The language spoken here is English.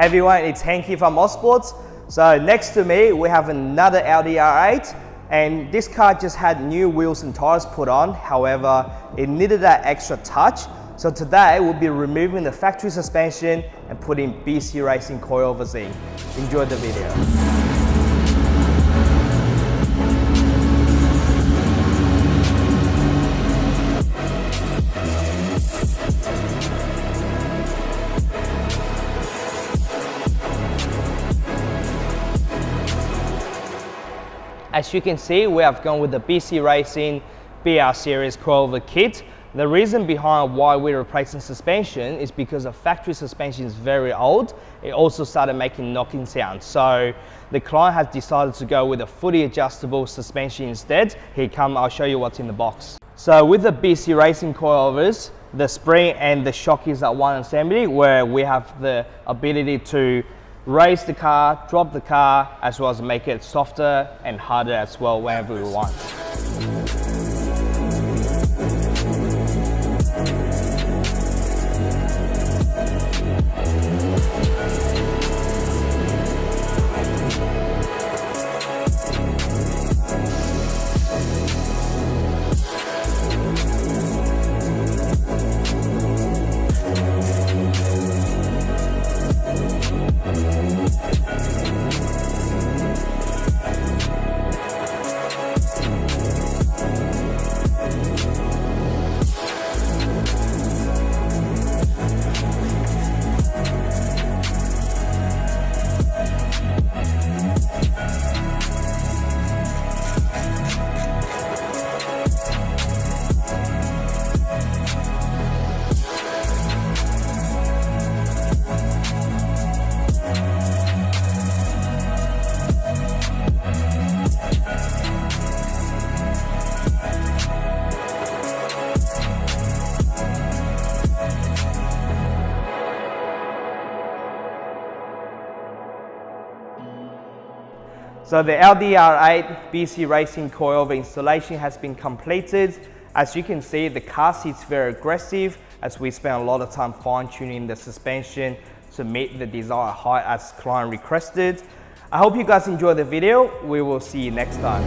everyone, it's Hank here from Ozsports. So next to me, we have another Audi R8, and this car just had new wheels and tires put on. However, it needed that extra touch. So today, we'll be removing the factory suspension and putting BC Racing coilovers in. Enjoy the video. As you can see, we have gone with the BC Racing BR Series coilover kit. The reason behind why we're replacing suspension is because the factory suspension is very old. It also started making knocking sounds. So the client has decided to go with a fully adjustable suspension instead. Here come, I'll show you what's in the box. So with the BC Racing coilovers, the spring and the shock is at one assembly, where we have the ability to raise the car, drop the car, as well as make it softer and harder as well whenever we want. So the Audi R8 BC Racing coilover installation has been completed. As you can see, the car seat's very aggressive, as we spent a lot of time fine-tuning the suspension to meet the desired height as client requested. I hope you guys enjoyed the video. We will see you next time.